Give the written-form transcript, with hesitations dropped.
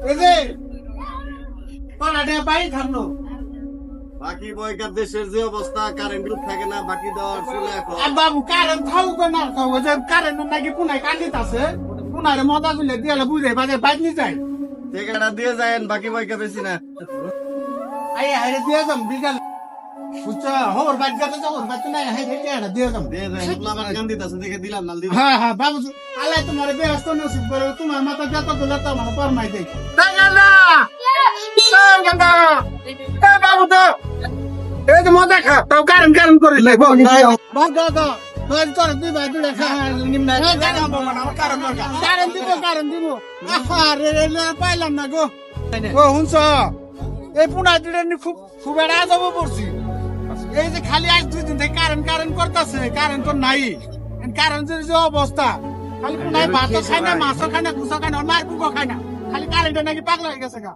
এই যে পাড়াটা বাড়ি থাকলো বাকি বইকার দেশের যে অবস্থা কারেন্ট থাকে না বাকি দেওয়ার চলে এখন আর বাবু কারেন্ট থাকবে না থাকবে যে কারেন্ট নাকি কোনায় কান্দিত আছে কোনারে মজা গুলে দিয়ে বুঝে বাজে বাইক নিয়ে যায় টেকাটা দিয়ে যায়েন বাকি বইকা বেশি না আই হাইরে দিয়ে যাম বিকাল বুঝছো হোর বাইক যাতে যাও হোর বাইক তো নাই হাই হেঁটে এটা দিয়ে যাম দিয়ে যায়েন ওগুলো আমার গান দিতেছে দেখে দিলাম না দিব হ্যাঁ হ্যাঁ বাবু আল্লাহ তোমার ব্যস্ত নসিব করে তোমার মাথা যত দিলে তো আমার ফরমাই দেই তাই না গঙ্গা এ বাবু তো এই যে মজা খা তাও কারণ কারণ করে লাই বাবু গো তোর তোর দুই ভাই দুই খা নিম্ন কারণ দিব আরে রে পাইলাম না গো ও হুনছ এই পুনা দিলে খুব খুব একটা আজব পড়ছি এই যে খালি আজ 2 দিন থেকে কারণ কারণ করতেছে কারণ তো নাই কারণ যে অবস্থা খালি পুনায় ভাত খায় না মাছ খায় না কুসা খায় না মার কুকো খায় না খালি কারেন্টটা নাকি পাগলা হয়ে গেছে গা